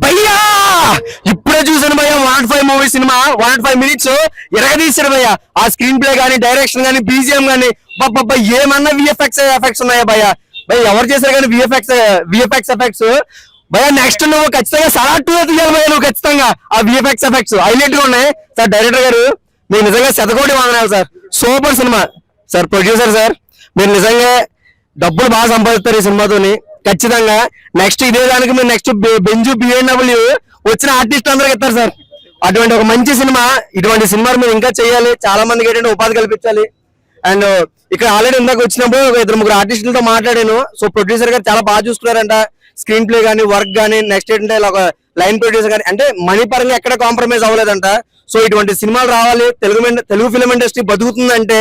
భయ్యా ఇప్పుడే చూసాను భయ్యా 105 మూవీ సినిమా 105 మినిట్స్ ఎరగదీశారు భయ్యా. ఆ స్క్రీన్ ప్లే గానీ, డైరెక్షన్ గానీ, బీజిఎం గానీ, ఏమన్నా విఎఫ్ఎక్స్ ఎఫెక్ట్స్ ఉన్నాయా భయ్యా? భయ్య ఎవరు చేశారు కానీ విఎఫ్ఎక్స్ ఎఫెక్ట్స్ భయ్యా. నెక్స్ట్ నువ్వు ఖచ్చితంగా సలాడ్ 2 తీయాలి భయ్యా. నువ్వు ఖచ్చితంగా ఆ విఎఫ్ఎక్స్ ఎఫెక్ట్స్ హైలైట్ గా ఉన్నాయి సార్. డైరెక్టర్ గారు మీరు నిజంగా శతకోటి వందనాలు sir. Super cinema sir. Producer sir మీరు నిజంగా డబ్బులు బాగా సంపాదిస్తారు ఈ సినిమాతోని. ఖచ్చితంగా నెక్స్ట్ ఇదే దానికి మీరు నెక్స్ట్ బెంజు బిఎన్డబ్ల్యూ వచ్చిన ఆర్టిస్ట్ అందరికి ఇస్తారు సార్. అటువంటి ఒక మంచి సినిమా, ఇటువంటి సినిమాలు మీరు ఇంకా చేయాలి. చాలా మందికి ఏంటంటే ఉపాధి కల్పించాలి. అండ్ ఇక్కడ ఆల్రెడీ ఇందాక వచ్చినప్పుడు ఒక 2-3 ఆర్టిస్టులతో మాట్లాడాను. సో ప్రొడ్యూసర్ గారు చాలా బాగా చూసుకున్నారంట. స్క్రీన్ ప్లే కానీ, వర్క్ కానీ, నెక్స్ట్ ఏంటంటే ఇలా ఒక లైన్ ప్రొడ్యూసర్ కానీ, అంటే మనీ పరంగా ఎక్కడ కాంప్రమైజ్ అవ్వలేదంట. సో ఇటువంటి సినిమాలు రావాలి. తెలుగు ఫిలిం ఇండస్ట్రీ బతుకుతుందంటే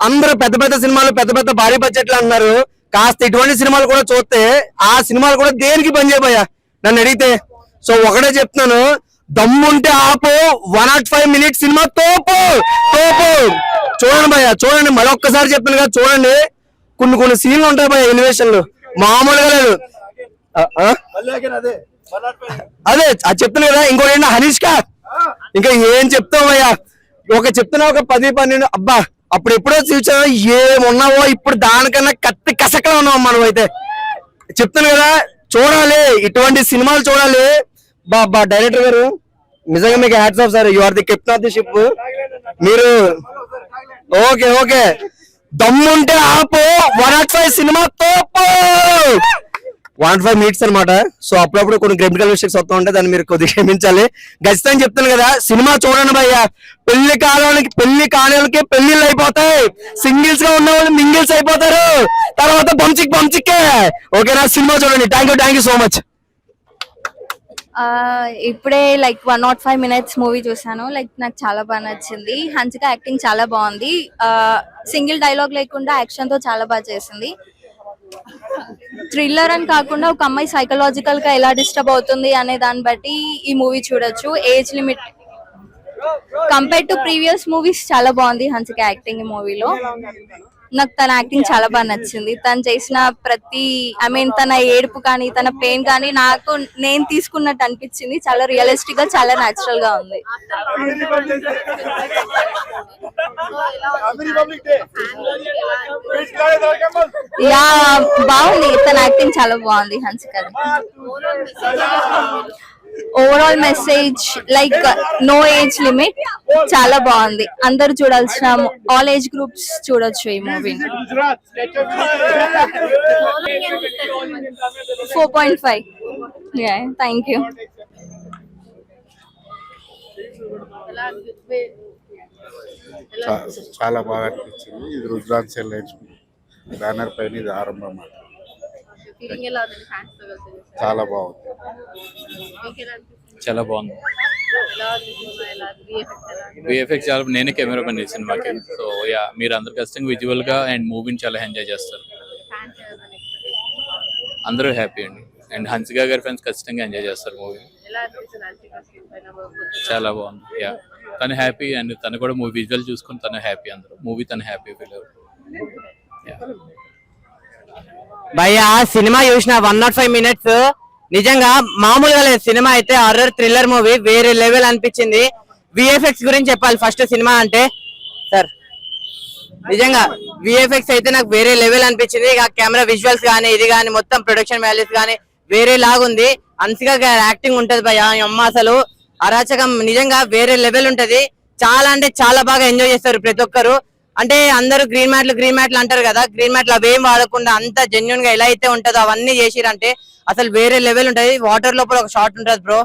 అందరూ పెద్ద పెద్ద సినిమాలు, పెద్ద పెద్ద భారీ బడ్జెట్లు అంటున్నారు. కాస్త ఇటువంటి సినిమాలు కూడా చూస్తే ఆ సినిమాలు కూడా దేనికి పనిచేయబోయా నన్ను అడిగితే. సో ఒకటే చెప్తున్నాను, దమ్ముంటే ఆపు. 105 మినిట్స్ సినిమా తోపు తోపు. చూడండి భయ్యా, చూడండి. మరొక్కసారి చెప్తాను కదా, చూడండి. కొన్ని సీన్లు ఉంటాయి భయ్యా, ఎలివేషన్లు మామూలుగా లేదు. అదే అది చెప్తాను కదా. ఇంకోటి ఏంటి హరీష్ కా, ఇంకా ఏం చెప్తావు భయ్యా? చెప్తున్నా ఒక 10-12 అబ్బా. అప్పుడు ఎప్పుడో చూసావు ఏమున్నావో, ఇప్పుడు దానికన్నా కత్తి కసకలా ఉన్నావు మనం అయితే. చెప్తాను కదా, చూడాలి ఇటువంటి సినిమాలు చూడాలి. బా డైరెక్టర్ గారు నిజంగా మీకు hats off sir. You are the captain of the ship. మీరు ఓకే దమ్ముంటే ఆపు. 105 సినిమా తోపు. 105 మినిట్స్ అనమాట. సో అప్పుడప్పుడు కొన్ని క్రిటికల్ మిస్టేక్స్ వస్తూ ఉంటాయి, దాన్ని మీరు కొద్దిగా క్షమించాలి. ఖచ్చితంగా చెప్తాను కదా, సినిమా చూడండి భయ్యా. పెళ్లి కాని వాళ్ళకి పెళ్లిళ్ళు అయిపోతాయి. సింగిల్స్ గా ఉన్న వాళ్ళు మింగిల్స్ అయిపోతారు. తర్వాత బంచిక్కే. ఓకేనా? సినిమా చూడండి. Thank you so much. ఇప్పుడే 105 మినిట్స్ మూవీ చూసాను. నాకు చాలా బాగా నచ్చింది. హన్సిక యాక్టింగ్ చాలా బాగుంది. సింగిల్ డైలాగ్ లేకుండా యాక్షన్ తో చాలా బాగా చేసింది. థ్రిల్లర్ అని కాకుండా ఒక అమ్మాయి సైకలాజికల్ గా ఎలా డిస్టర్బ్ అవుతుంది అనే దాన్ని బట్టి ఈ మూవీ చూడొచ్చు. Age limit compare to previous movies చాలా బాగుంది హన్సిక యాక్టింగ్ ఈ మూవీలో. నాకు తన యాక్టింగ్ చాలా బాగా నచ్చింది. తను చేసిన ప్రతి తన ఏడుపు కానీ, తన పెయిన్ కానీ నేను తీసుకున్నట్టు అనిపించింది. చాలా రియలిస్టిక్ గా, చాలా న్యాచురల్ గా ఉంది. యా బాగుంది. తన యాక్టింగ్ చాలా బాగుంది హన్సికది. Overall message no age limit చాలా బాగుంది. అందరు చూడాల్సిన, ఆల్ ఏజ్ గ్రూప్స్ చూడొచ్చు ఈ మూవీ. 4.5. Thank you. చాలా బాగా అనిపించింది. ఇది రుద్రాక్ష బ్యానర్ పైన ఇది ఆరంభం. చాలా బాగుంది. చాలా బాగుంది. విఎఫ్ఎక్స్ చాలా, నేనే కెమెరా పని చేసాను మాకు. సో యా, మీరు అందరు ఖచ్చితంగా విజువల్ గా అండ్ మూవీని చాలా ఎంజాయ్ చేస్తారు. అందరూ హ్యాపీ అండి. అండ్ హన్సిక గారి ఫ్రెండ్స్ ఖచ్చితంగా ఎంజాయ్ చేస్తారు మూవీ. చాలా బాగుంది. యా, తను హ్యాపీ. అండ్ తను కూడా మూవీ విజువల్ చూసుకుని తను హ్యాపీ. అందరూ మూవీ తను హ్యాపీ ఫీల్ అవుతారు. భయ్యా సినిమా చూసిన 105 మినిట్స్ నిజంగా మామూలుగా లేదు. సినిమా అయితే హారర్ థ్రిల్లర్ మూవీ, వేరే లెవెల్ అనిపించింది. విఎఫ్ఎక్స్ గురించి చెప్పాలి ఫస్ట్. సినిమా అంటే సార్ నిజంగా విఎఫ్ఎక్స్ అయితే నాకు వేరే లెవెల్ అనిపించింది. ఇక కెమెరా విజువల్స్ కానీ, ఇది కానీ, మొత్తం ప్రొడక్షన్ వాల్యూస్ కానీ వేరే లాగుంది. హన్సిక గారి యాక్టింగ్ ఉంటది భయ్యా, అమ్మ అసలు అరాచకం. నిజంగా వేరే లెవెల్ ఉంటది. చాలా అంటే చాలా బాగా ఎంజాయ్ చేస్తారు ప్రతి ఒక్కరు. అంటే అందరూ గ్రీన్ మ్యాట్లు అంటారు కదా, గ్రీన్ మ్యాట్లు అవేం వాడకుండా అంత జెన్యున్ గా ఎలా అయితే ఉంటుందో అవన్నీ చేసిరంటే అసలు వేరే లెవెల్ ఉంటది. వాటర్ లోపల ఒక షాట్ ఉంటది బ్రో,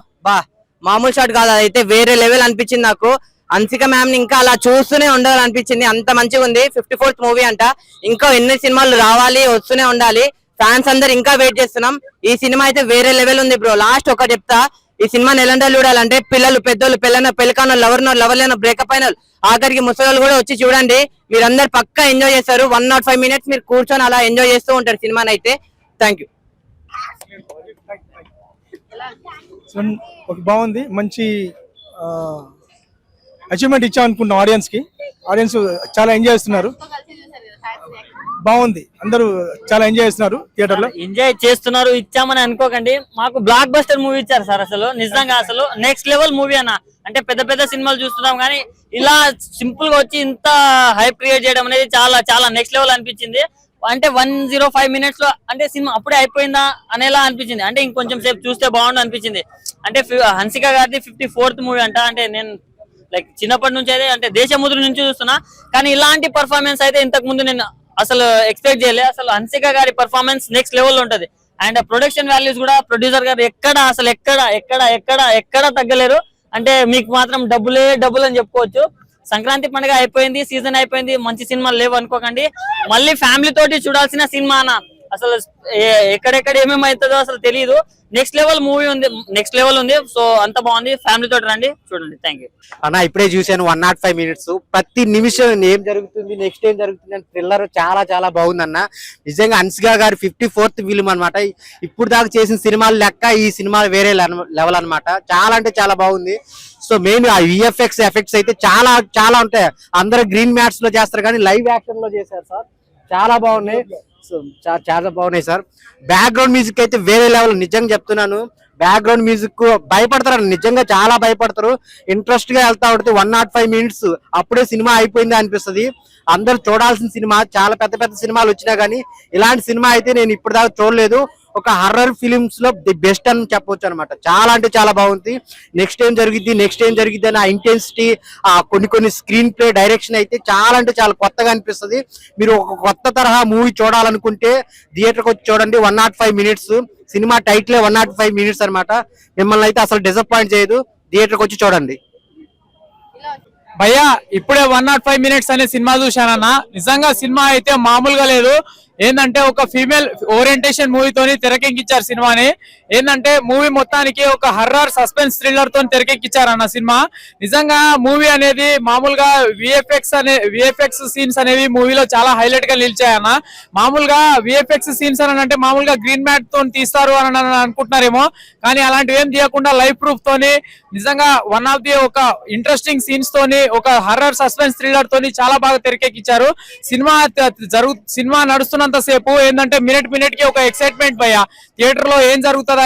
మామూలు షాట్ కాదు, అదైతే వేరే లెవెల్ అనిపించింది నాకు. హన్సిక మ్యామ్ ని ఇంకా అలా చూస్తూనే ఉండాలనిపించింది, అంత మంచిగా ఉంది. 54th మూవీ అంట. ఇంకా ఎన్ని సినిమాలు రావాలి, వస్తూనే ఉండాలి. ఫ్యాన్స్ అందరు ఇంకా వెయిట్ చేస్తున్నాం. ఈ సినిమా అయితే వేరే లెవెల్ ఉంది బ్రో. లాస్ట్ ఒక చెప్తా, ఈ సినిమా నెలండలు చూడాలంటే పిల్లలు, పెద్దోళ్ళు, పెళ్ళకన్న, లవర్లేనో, బ్రేకప్ అయిన ఆఖరికి ముసలి కూడా వచ్చి చూడండి. మీరందరు పక్కా ఎంజాయ్ చేస్తారు. 105 మినిట్స్ మీరు కూర్చొని అలా ఎంజాయ్ చేస్తూ ఉంటారు సినిమాని అయితే. Thank you. బాగుంది. మంచి అచీవ్మెంట్ ఇచ్చాం అనుకుంటున్నాం ఆడియన్స్ కి. ఆడియన్స్ చాలా ఎంజాయ్ చేస్తున్నారు. బాగుంది. అందరూ చాలా ఎంజాయ్ చేస్తున్నారు థియేటర్ లో. ఎంజాయ్ చేస్తున్నారు ఇచ్చామని అనుకోకండి, మాకు బ్లాక్ బస్టర్ మూవీ ఇచ్చారు సార్. అసలు నిజంగా అసలు నెక్స్ట్ లెవెల్ మూవీ అన్న. అంటే పెద్ద పెద్ద సినిమాలు చూస్తున్నాం కానీ ఇలా సింపుల్ గా వచ్చి ఇంత హైప్ క్రియేట్ చేయడం అనేది చాలా చాలా నెక్స్ట్ లెవెల్ అనిపించింది. అంటే 105 minutes లో అంటే సినిమా అప్పుడే అయిపోయిందా అనేలా అనిపించింది. అంటే ఇంకొంచెం సేపు చూస్తే బాగుండు అనిపించింది. అంటే హన్సిక గారిది 54th మూవీ అంట. అంటే నేను లైక్ చిన్నప్పటి నుంచి అయితే అంటే దేశముద్ర నుంచి చూస్తున్నా, కానీ ఇలాంటి పర్ఫార్మెన్స్ అయితే ఇంతకు ముందు నేను అసలు ఎక్స్పెక్ట్ చేయలేదు. అసలు హన్సిక గారి పర్ఫార్మెన్స్ నెక్స్ట్ లెవెల్ ఉంటది. అండ్ ప్రొడక్షన్ వాల్యూస్ కూడా ప్రొడ్యూసర్ గారు ఎక్కడ అసలు ఎక్కడ ఎక్కడ ఎక్కడ ఎక్కడ తగ్గలేరు. అంటే మీకు మాత్రం డబ్బులు అని చెప్పుకోవచ్చు. సంక్రాంతి పండుగ అయిపోయింది, సీజన్ అయిపోయింది, మంచి సినిమాలు లేవు అనుకోకండి. మళ్ళీ ఫ్యామిలీ తోటి చూడాల్సిన సినిమా అన్న. అసలు ఎక్కడెక్కడ ఏమేమి అవుతుందో అసలు తెలియదు. నెక్స్ట్ లెవెల్ మూవీ ఉంది, నెక్స్ట్ లెవెల్ ఉంది. సో అంత బాగుంది, ఫ్యామిలీ తోటి రండి చూడండి. థ్యాంక్ యూ అన్న. ఇప్పుడే చూశాను 105 minutes. ప్రతి నిమిషం ఏం జరుగుతుంది, నెక్స్ట్ ఏం జరుగుతుంది అని థ్రిల్లర్ చాలా చాలా బాగుందన్న. నిజంగా హన్సిక గారు 54th ఫిల్మ్ అనమాట. ఇప్పుడు దాకా చేసిన సినిమాలు లెక్క ఈ సినిమా వేరే లెవెల్ అనమాట. చాలా అంటే చాలా బాగుంది. సో మెయిన్ ఆ ఎఫెక్ట్స్ అయితే చాలా చాలా ఉంటాయి. అందరూ గ్రీన్ మ్యాట్స్ లో చేస్తారు కానీ లైవ్ యాక్షన్ లో చేశారు సార్. చాలా బాగున్నాయి. సో చాలా బాగున్నాయి సార్. బ్యాక్గ్రౌండ్ మ్యూజిక్ అయితే వేరే లెవెల్. నిజంగా చెప్తున్నాను, బ్యాక్గ్రౌండ్ మ్యూజిక్ భయపడతారు, నిజంగా చాలా భయపడతారు. ఇంట్రెస్ట్ గా వెళ్తా ఉంటుంది. 105 minutes అప్పుడే సినిమా అయిపోయింది అనిపిస్తుంది. అందరు చూడాల్సిన సినిమా. చాలా పెద్ద పెద్ద సినిమాలు వచ్చినా గానీ ఇలాంటి సినిమా అయితే నేను ఇప్పుడు దాకా చూడలేదు. ఒక హర్రర్ ఫిలిమ్స్ లో ది బెస్ట్ అని చెప్పొచ్చు అనమాట. చాలా అంటే చాలా బాగుంది. నెక్స్ట్ ఏం జరిగిద్ది అని ఆ ఇంటెన్సిటీ, ఆ కొన్ని స్క్రీన్ ప్లే, డైరెక్షన్ అయితే చాలా అంటే చాలా కొత్తగా అనిపిస్తుంది. మీరు ఒక కొత్త తరహా మూవీ చూడాలనుకుంటే థియేటర్కి వచ్చి చూడండి. 105 minutes సినిమా టైటిలే 105 minutes అనమాట. మిమ్మల్ని అయితే అసలు డిసప్పాయింట్ చేయదు. థియేటర్కి వచ్చి చూడండి. భయ్యా ఇప్పుడే 105 minutes అనే సినిమా చూశానన్న. నిజంగా సినిమా అయితే మామూలుగా లేదు. ఏంటంటే ఒక ఫీమేల్ ఓరియంటేషన్ మూవీతోని తెరకెక్కించారు సినిమాని. ఏంటంటే మూవీ మొత్తానికి ఒక హర్రర్ సస్పెన్స్ థ్రిల్లర్ తో తెరకెక్కించారన్న సినిమా. నిజంగా మూవీ అనేది మామూలుగా విఎఫ్ఎక్స్ సీన్స్ అనేవి మూవీలో చాలా హైలైట్ గా నిలిచాయన్న. మామూలుగా విఎఫ్ఎక్స్ సీన్స్ అని అంటే మామూలుగా గ్రీన్ మ్యాట్ తో తీస్తారు అని అనుకుంటున్నారేమో, కానీ అలాంటివి ఏం తీయకుండా లైవ్ ప్రూఫ్ తోని నిజంగా వన్ ఆఫ్ ది ఒక ఇంట్రెస్టింగ్ సీన్స్ తోని ఒక హర్రర్ సస్పెన్స్ థ్రిల్లర్ తోని చాలా బాగా తెరకెక్కించారు. సినిమా నడుస్తున్నంత సేపు ఏంటంటే మినిట్ కి ఒక ఎక్సైట్మెంట్ భయ్యా. థియేటర్ లో ఏం జరుగుతుందా,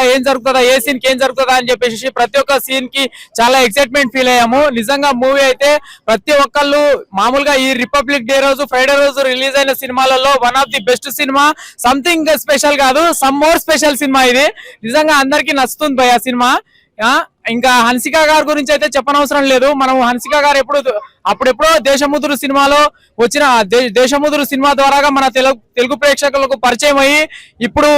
ఏ సీన్ కి ఏం జరుగుతుందా అని చెప్పేసి ప్రతి ఒక్క సీన్ కి చాలా ఎక్సైట్మెంట్ ఫీల్ అయ్యాము. నిజంగా మూవీ అయితే ప్రతి ఒక్కళ్ళు మామూలుగా ఈ రిపబ్లిక్ డే రోజు, ఫ్రైడే రోజు రిలీజ్ అయిన సినిమాలలో one of the best cinema. Something special కాదు, సమ్ మోర్ స్పెషల్ సినిమా ఇది. నిజంగా అందరికి నచ్చుతుంది భయ్యా సినిమా. ఇంకా హన్సిక గారి గురించి అయితే చెప్పనవసరం లేదు. మనం హన్సిక గారు అప్పుడెప్పుడో దేశముద్రు సినిమాలో వచ్చిన దేశముద్రు సినిమా ద్వారాగా మన తెలుగు ప్రేక్షకులకు పరిచయం అయ్యి ఇప్పుడు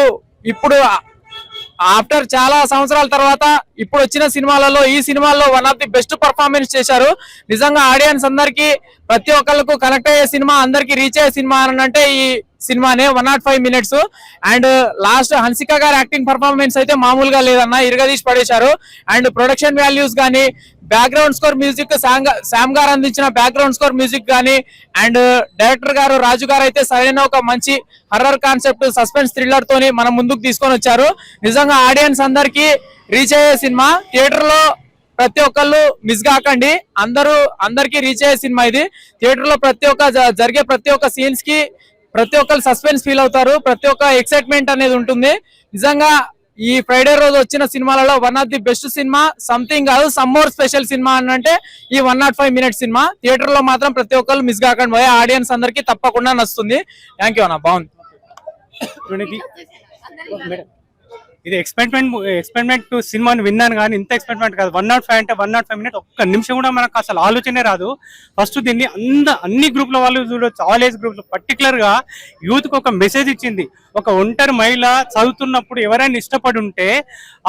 ఆఫ్టర్ చాలా సంవత్సరాల తర్వాత ఇప్పుడు వచ్చిన సినిమాలలో ఈ సినిమాల్లో one of the best performance చేశారు. నిజంగా ఆడియన్స్ అందరికి ప్రతి ఒక్కళ్ళకు కనెక్ట్ అయ్యే సినిమా, అందరికి రీచ్ అయ్యే సినిమా అని అంటే ఈ సినిమానే 105 minutes. అండ్ లాస్ట్ హన్సిక గారి యాక్టింగ్ పర్ఫార్మెన్స్ అయితే మామూలుగా లేదన్న, ఇరగదీసి పడేశారు. అండ్ ప్రొడక్షన్ వాల్యూస్ కానీ, బ్యాక్గ్రౌండ్ స్కోర్ మ్యూజిక్ శామ్ గారు అందించిన బ్యాక్గ్రౌండ్ స్కోర్ మ్యూజిక్ కానీ, అండ్ డైరెక్టర్ గారు రాజు గారు అయితే సరైన ఒక మంచి హర్రర్ కాన్సెప్ట్ సస్పెన్స్ థ్రిల్లర్ తోని మనం ముందుకు తీసుకొని వచ్చారు. నిజంగా ఆడియన్స్ అందరికి రీచ్ అయ్యే సినిమా. థియేటర్ లో ప్రతి ఒక్కళ్ళు మిస్ కాకండి. అందరికి రీచ్ అయ్యే సినిమా ఇది. థియేటర్ లో జరిగే ప్రతి ఒక్క సీన్స్ కి ప్రతి ఒక్కరు సస్పెన్స్ ఫీల్ అవుతారు. ప్రతి ఒక్క ఎక్సైట్మెంట్ అనేది ఉంటుంది. నిజంగా ఈ ఫ్రైడే రోజు వచ్చిన సినిమాలలో one of the best cinema, something కాదు సమ్ మోర్ స్పెషల్ సినిమా అని అంటే ఈ 105 minutes సినిమా. థియేటర్ లో మాత్రం ప్రతి ఒక్కరు మిస్ కాకండి పోయే. ఆడియన్స్ అందరికి తప్పకుండా నచ్చుతుంది. థ్యాంక్ యూ అన్న, బాగుంది. ఇది ఎక్స్పెరిమెంట్ సినిమాని విన్నాను కానీ ఇంత ఎక్స్పెరిమెంట్ కాదు. 105 అంటే 105 minutes ఒక్క నిమిషం కూడా మనకు అసలు ఆలోచనే రాదు. ఫస్ట్ దీన్ని అన్ని గ్రూప్ల వాళ్ళు చూడొచ్చు, ఆల్ ఏజ్ గ్రూప్లో. పర్టికులర్ గా యూత్ కు ఒక మెసేజ్ ఇచ్చింది. ఒక ఒంటరి మహిళ చదువుతున్నప్పుడు ఎవరైనా ఇష్టపడి ఉంటే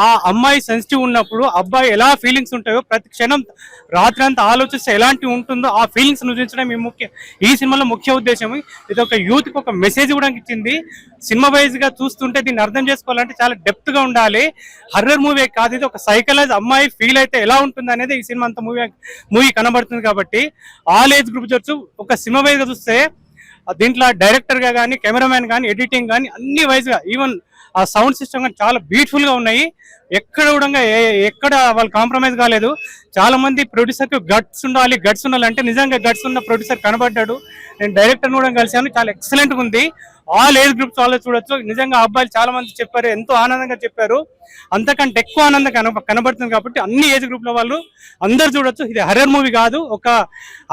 ఆ అమ్మాయి సెన్సిటివ్ ఉన్నప్పుడు అబ్బాయి ఎలా ఫీలింగ్స్ ఉంటాయో ప్రతి క్షణం రాత్రి అంతా ఆలోచిస్తే ఎలాంటి ఉంటుందో ఆ ఫీలింగ్స్ చూపించడం ఈ సినిమాలో ముఖ్య ఉద్దేశం. ఇది ఒక యూత్ కి ఒక మెసేజ్ కూడా ఇచ్చింది. సినిమా వైజ్ గా చూస్తుంటే దీన్ని అర్థం చేసుకోవాలంటే చాలా డెప్త్ గా ఉండాలి. హర్రర్ మూవీ కాదు ఇది, ఒక సైకలైజ్ అమ్మాయి ఫీల్ అయితే ఎలా ఉంటుంది అనేది ఈ సినిమా అంతా మూవీ కనబడుతుంది. కాబట్టి ఆల్ ఏజ్ గ్రూప్ చూడొచ్చు. ఒక సినిమా వైజ్ గా చూస్తే దీంట్లో డైరెక్టర్ గా కానీ, కెమెరామెన్ కానీ, ఎడిటింగ్ కానీ అన్ని వైజ్ గా, ఈవెన్ ఆ సౌండ్ సిస్టమ్ కానీ చాలా బ్యూటిఫుల్ గా ఉన్నాయి. ఎక్కడ కూడా ఎక్కడ వాళ్ళు కాంప్రమైజ్ కాలేదు. చాలా మంది ప్రొడ్యూసర్ కి గట్స్ ఉండాలంటే నిజంగా గట్స్ ఉన్న ప్రొడ్యూసర్ కనబడ్డాడు. నేను డైరెక్టర్ కూడా కలిసాను, చాలా ఎక్సలెంట్ గా ఉంది. ఆల్ ఏజ్ గ్రూప్స్ వాళ్ళు చూడొచ్చు. నిజంగా అబ్బాయిలు చాలా మంది చెప్పారు, ఎంతో ఆనందంగా చెప్పారు. అంతకంటే ఎక్కువ ఆనందం కనబడుతుంది కాబట్టి అన్ని ఏజ్ గ్రూప్ లో వాళ్ళు అందరు చూడొచ్చు. ఇది హర్రర్ మూవీ కాదు, ఒక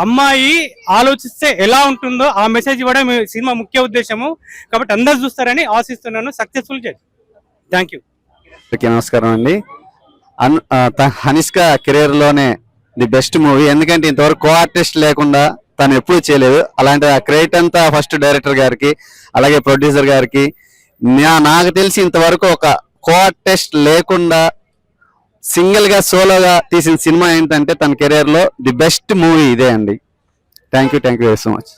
అమ్మాయి ఆలోచిస్తే ఎలా ఉంటుందో ఆ మెసేజ్ ఇవ్వడం ఈ సినిమా ముఖ్య ఉద్దేశము. కాబట్టి అందరు చూస్తారని ఆశిస్తున్నాను. సక్సెస్ఫుల్ చేయండి. Thank you. నమస్కారం అండి. హనిష్క కెరీర్ లోనే ది బెస్ట్ మూవీ, ఎందుకంటే ఇంతవరకు కో ఆర్టిస్ట్ లేకుండా తను ఎప్పుడూ చేయలేదు. అలాంటి ఆ క్రెడిట్ అంతా ఫస్ట్ డైరెక్టర్ గారికి, అలాగే ప్రొడ్యూసర్ గారికి. నాకు తెలిసి ఇంతవరకు ఒక కో ఆర్టిస్ట్ లేకుండా సింగిల్ గా సోలోగా తీసిన సినిమా ఏంటంటే తన కెరీర్ లో ది బెస్ట్ మూవీ ఇదే అండి. Thank you very so much.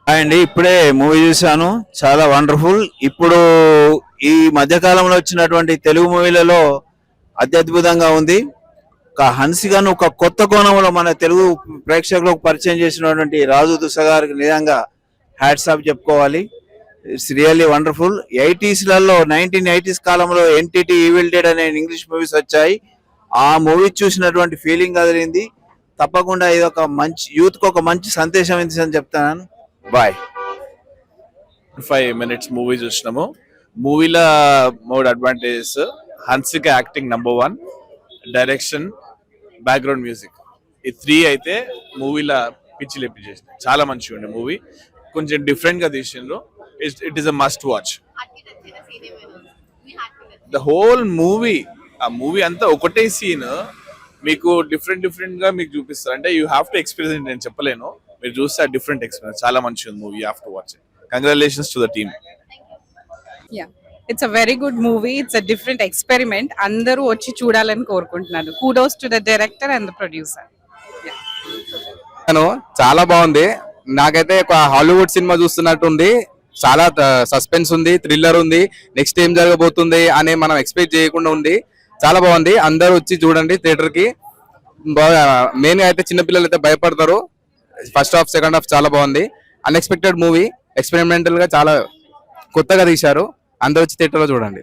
అండి ఇప్పుడే మూవీ చూశాను, చాలా వండర్ఫుల్. ఇప్పుడు ఈ మధ్యకాలంలో వచ్చినటువంటి తెలుగు మూవీలలో అత్యద్భుతంగా ఉంది. ఒక హన్సికను ఒక కొత్త కోణంలో మన తెలుగు ప్రేక్షకులకు పరిచయం చేసినటువంటి రాజు దుస్స గారికి నిజంగా హ్యాట్స్ ఆఫ్ చెప్పుకోవాలి. It's really wonderful. 1980s కాలంలో ఎన్టీటీ ఈవిల్ డెడ్ అనే ఇంగ్లీష్ మూవీస్ వచ్చాయి. ఆ మూవీ చూసినటువంటి ఫీలింగ్ కదిలింది. తప్పకుండా ఇది ఒక మంచి యూత్ కు ఒక మంచి సందేశం ఇస్తుందని చెప్తాను. బాయ్. 5 minutes మూవీ చూసినాము. మూవీలో mode advantages Hansika acting number 1, direction, background music, ఈ 3 అయితే మూవీలో పిచ్చి లేపి చేసింది. చాలా మంచిగా ఉండే మూవీ, కొంచెం డిఫరెంట్ గా తీసిండ్రు. It is a must watch. The whole movie, ఆ మూవీ అంతా ఒకటే సీన్ మీకు డిఫరెంట్ గా మీకు చూపిస్తారు. అంటే యూ హ్యావ్ టు ఎక్స్పీరియన్స్, నేను చెప్పలేను, మీరు చూస్తే ఆ డిఫరెంట్ ఎక్స్పీరియన్స్. చాలా మంచిగా ఉంది movie, you have to watch it. Congratulations to the team. It's a very good movie. It's a different experiment. అందరూ వచ్చి చూడాలని కోరుకుంటున్నాను. Kudos to the director and the producer. చాలా బాగుంది. నాకైతే ఒక హాలీవుడ్ సినిమా చూస్తున్నట్టు ఉంది. చాలా సస్పెన్స్ ఉంది, థ్రిల్లర్ ఉంది, నెక్స్ట్ ఏం జరగబోతుంది అని మనం ఎక్స్పెక్ట్ చేయకుండా ఉంది. చాలా బాగుంది. అందరూ వచ్చి చూడండి థియేటర్ కి. మెయిన్ గా అయితే చిన్నపిల్లలు అయితే భయపడతారు. ఫస్ట్ హాఫ్, సెకండ్ హాఫ్ చాలా బాగుంది. అన్ఎక్స్పెక్టెడ్ మూవీ, ఎక్స్పెరిమెంటల్ గా చాలా కొత్తగా తీశారు. అందరూ వచ్చి థియేటర్ లో చూడండి.